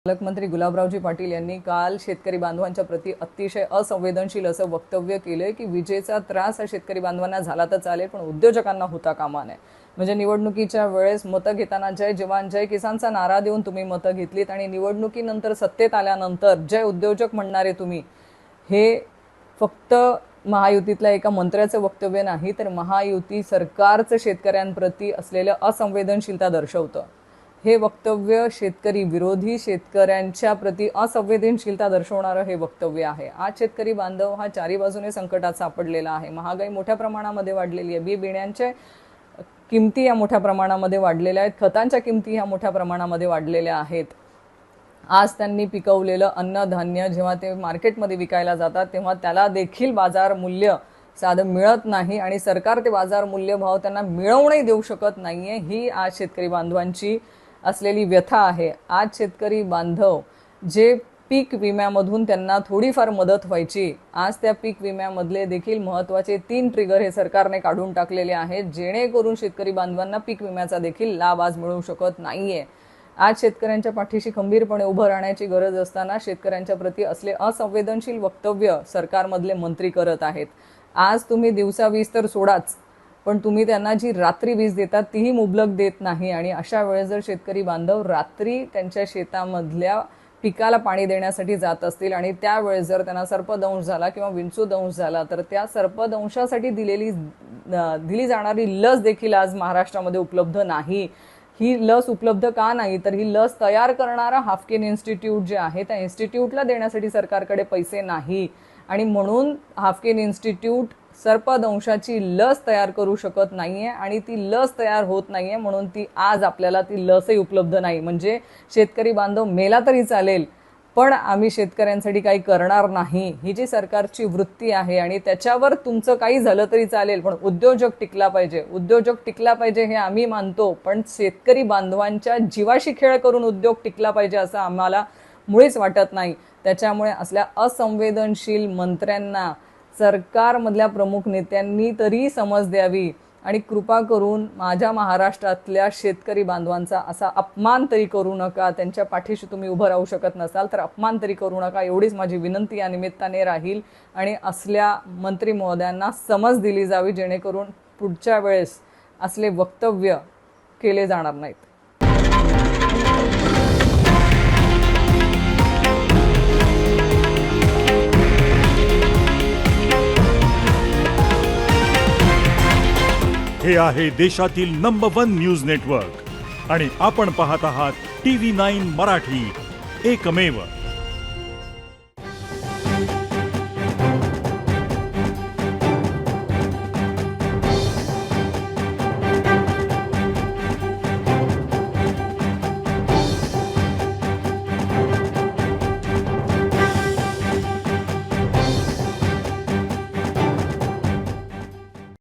पालकमंत्री गुलाबरावजी पाटील यांनी काल शेतकरी बांधवांच्या प्रति अतिशय असंवेदनशील असं वक्तव्य केलंय की विजेचा त्रास हा शेतकरी बांधवांना झाला तर चालेल पण उद्योजकांना होता कामा नये। म्हणजे निवडणुकीच्या वेळेस मतं घेताना जय जवान जय किसानचा नारा देऊन तुम्ही मतं घेतलीत आणि निवडणुकीनंतर सत्तेत आल्यानंतर जय उद्योजक म्हणणारे तुम्ही हे फक्त महायुतीतल्या एका मंत्र्याचं वक्तव्य नाही तर महायुती सरकारचं शेतकऱ्यांप्रती असलेलं असंवेदनशीलता दर्शवतं। हे वक्तव्य शेतकरी विरोधी शेतकऱ्यांच्या प्रति असंवेदनशीलता दर्शवणारं हे वक्तव्य आहे। आज शेतकरी बांधव हा चारी बाजूने संकटात सापडलेला आहे। महागाई मोठ्या प्रमाणामध्ये वाढलेली आहे, बी बियाण्यांच्या किमती या मोठ्या प्रमाणामध्ये वाढलेल्या आहेत, खतांच्या किमती ह्या मोठ्या प्रमाणामध्ये वाढलेल्या आहेत। आज त्यांनी पिकवलेलं अन्नधान्य जेव्हा ते मार्केटमध्ये विकायला जातात तेव्हा त्याला देखील बाजार मूल्य साधं मिळत नाही आणि सरकार ते बाजार मूल्य भाव त्यांना मिळवूनही देऊ शकत नाहीये। ही आज शेतकरी बांधवांची असलेली व्यथा आहे। आज शेतकरी बांधव जे पीक विम्यामधून त्यांना थोडीफार मदत व्हायची, आज त्या पीक विम्यामधले देखील महत्त्वाचे 3 ट्रिगर हे सरकारने काढून टाकलेले आहेत, जेणेकरून शेतकरी बांधवांना पीक विम्याचा देखील लाभ आज मिळू शकत नाहीये। आज शेतकऱ्यांच्या पाठीशी खंबीरपणे उभं राहण्याची गरज असताना शेतकऱ्यांच्या प्रति असले असंवेदनशील वक्तव्य सरकारमधले मंत्री करत आहेत। आज तुम्ही दिवसा वीज तर सोडाच, पण तुम्ही त्यांना जी रात्री वीज देतात तीही मुबलक देत नाही आणि अशा वेळेस जर शेतकरी बांधव रात्री त्यांच्या शेतामधल्या पिकाला पाणी देण्यासाठी जात असतील आणि त्यावेळेस जर त्यांना सर्पदंश झाला किंवा विंचूदंश झाला तर त्या सर्पदंशासाठी दिली जाणारी लस देखील आज महाराष्ट्रामध्ये उपलब्ध नाही। ही लस उपलब्ध का नाही तर ही लस तयार करणारा हाफकिन इन्स्टिट्यूट जे आहे त्या इन्स्टिट्यूटला देण्यासाठी सरकारकडे पैसे नाही आणि म्हणून हाफकिन इन्स्टिट्यूट सर्पदंशाची लस तयार करू शकत नाहीये आणि ती लस तयार होत नाहीये म्हणून ती आज आपल्याला ती लसही उपलब्ध नाही। म्हणजे शेतकरी बांधव मेला तरी चालेल पण आम्ही शेतकऱ्यांसाठी काही करणार नाही, ही जी सरकारची वृत्ती आहे आणि त्याच्यावर तुमचं काही झालं तरी चालेल पण उद्योजक टिकला पाहिजे, उद्योजक टिकला पाहिजे हे आम्ही मानतो, पण शेतकरी बांधवांच्या जीवाशी खेळ करून उद्योग टिकला पाहिजे असं आम्हाला मुळीच वाटत नाही। त्याच्यामुळे असल्या असंवेदनशील मंत्र्यांना सरकारमधल्या प्रमुख नेत्यांनी तरी समज द्यावी आणि कृपा करून माझ्या महाराष्ट्रातल्या शेतकरी बांधवांचा असा अपमान तरी करू नका। त्यांच्या पाठीशी तुम्ही उभं राहू शकत नसाल तर अपमान तरी करू नका, एवढीच माझी विनंती या निमित्ताने राहील आणि असल्या मंत्री महोदयांना समज दिली जावी जेणेकरून पुढच्या वेळेस असले वक्तव्य केले जाणार नाहीत। हे आहे देशातील नंबर 1 न्यूज नेटवर्क आणि आपण पाहत आहात TV9 मराठी, एकमेव।